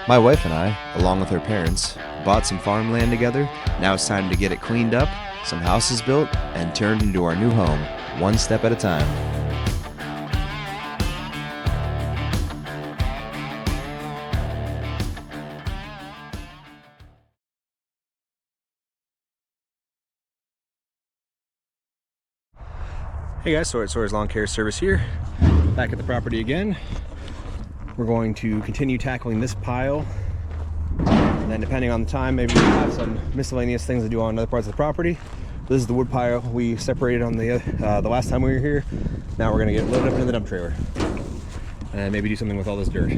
My wife and I, along with her parents, bought some farmland together. Now it's time to get it cleaned up, some houses built, and turned into our new home, one step at a time. Hey guys, Sawyer's Lawn Care Service here, back at the property again. We're going to continue tackling this pile, and then depending on the time, maybe we'll have some miscellaneous things to do on other parts of the property. This is the wood pile we separated on the last time we were here. Now we're gonna get loaded up into the dump trailer, and maybe do something with all this dirt.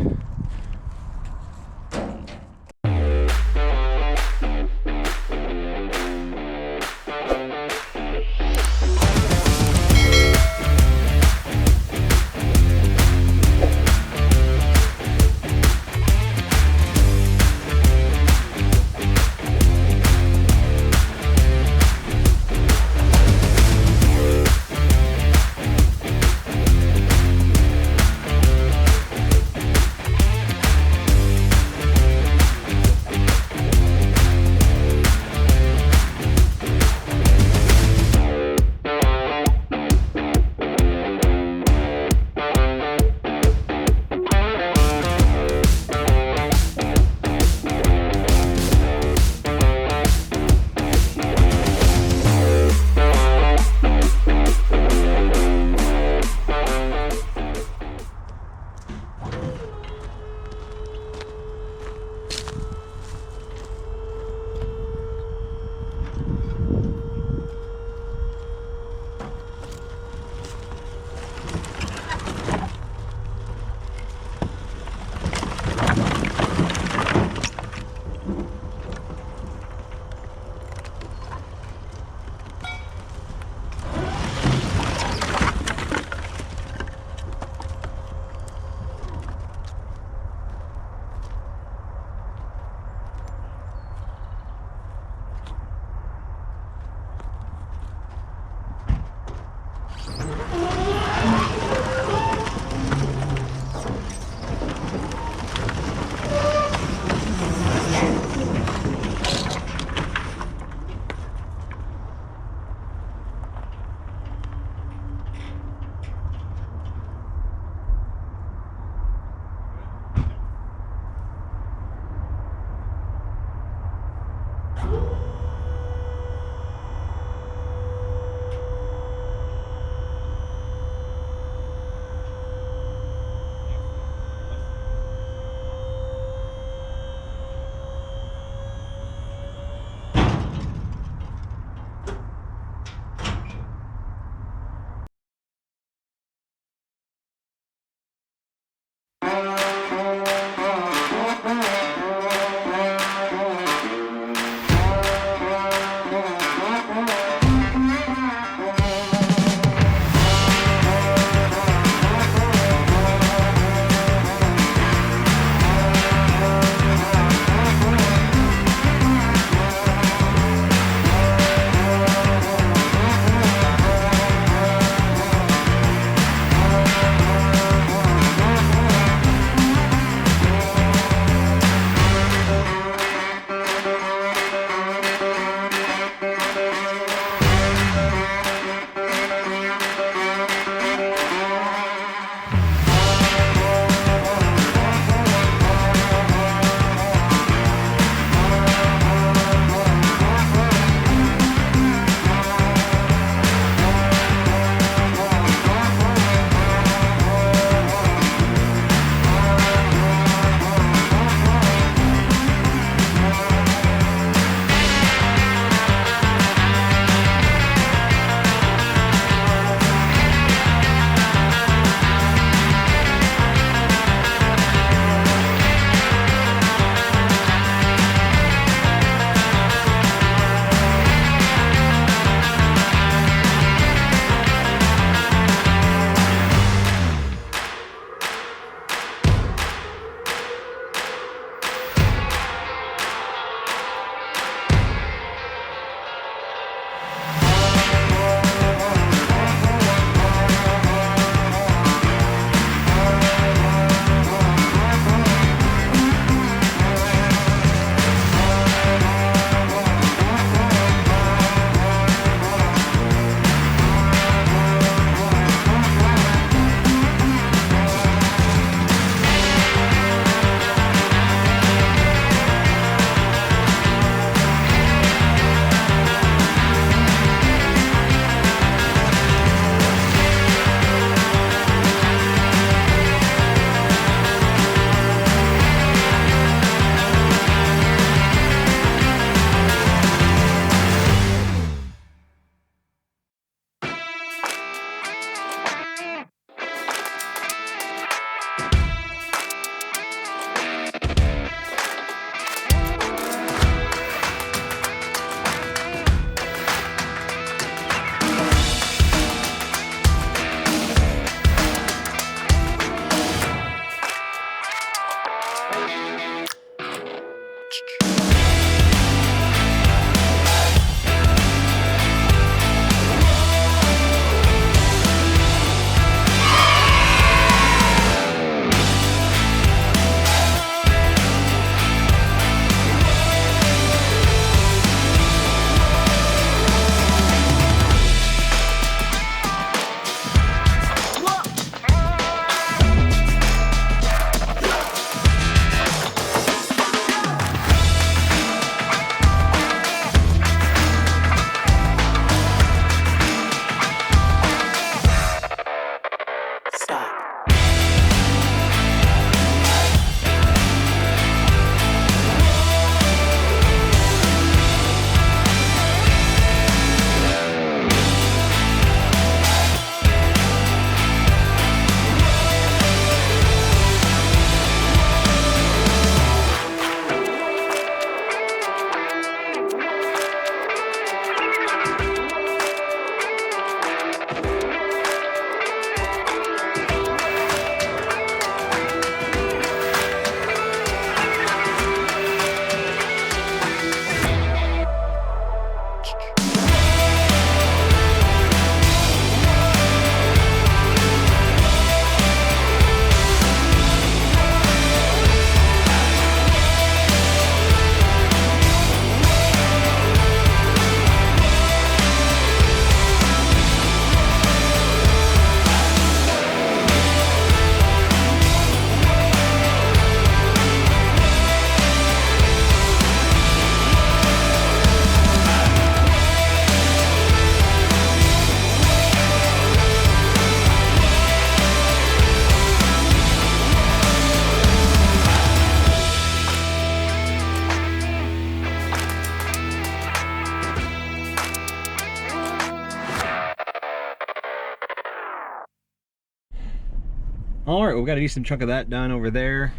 All right, well, we got a decent chunk of that done over there.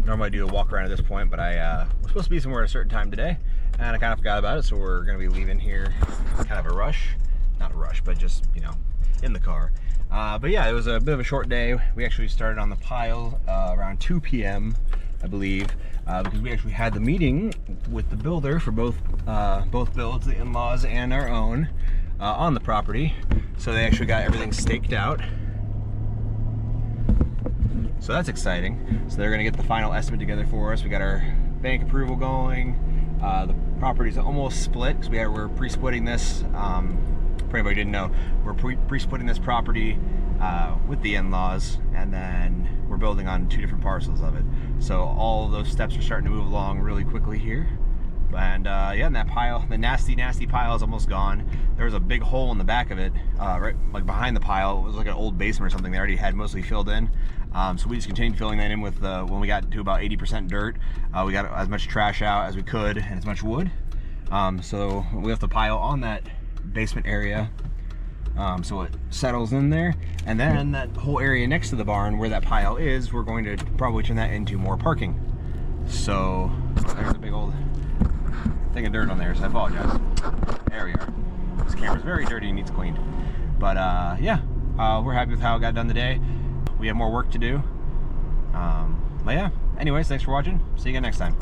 Normally I do a walk around at this point, but I was supposed to be somewhere at a certain time today, and I kind of forgot about it, so we're gonna be leaving here kind of a rush. Not a rush, but just, you know, in the car. But yeah, it was a bit of a short day. We actually started on the pile around 2 p.m., I believe, because we actually had the meeting with the builder for both builds, the in-laws and our own, on the property. So they actually got everything staked out. So that's exciting. So they're gonna get the final estimate together for us. We got our bank approval going. The property's almost split because we're pre-splitting this. For anybody who didn't know, we're pre-splitting this property with the in-laws, and then we're building on 2 different parcels of it. So all of those steps are starting to move along really quickly here. And yeah, and that pile, the nasty pile, is almost gone. There was a big hole in the back of it, right like behind the pile. It was like an old basement or something they already had mostly filled in. So we just continued filling that in with, when we got to about 80% dirt, we got as much trash out as we could and as much wood. So we left the pile on that basement area, so it settles in there, and then that whole area next to the barn where that pile is, we're going to probably turn that into more parking. So there's a big old thing of dirt on there, so I apologize. There we are. This camera's very dirty and needs cleaned, but yeah, we're happy with how it got done today. We have more work to do, but yeah, anyways, thanks for watching. See you again next time.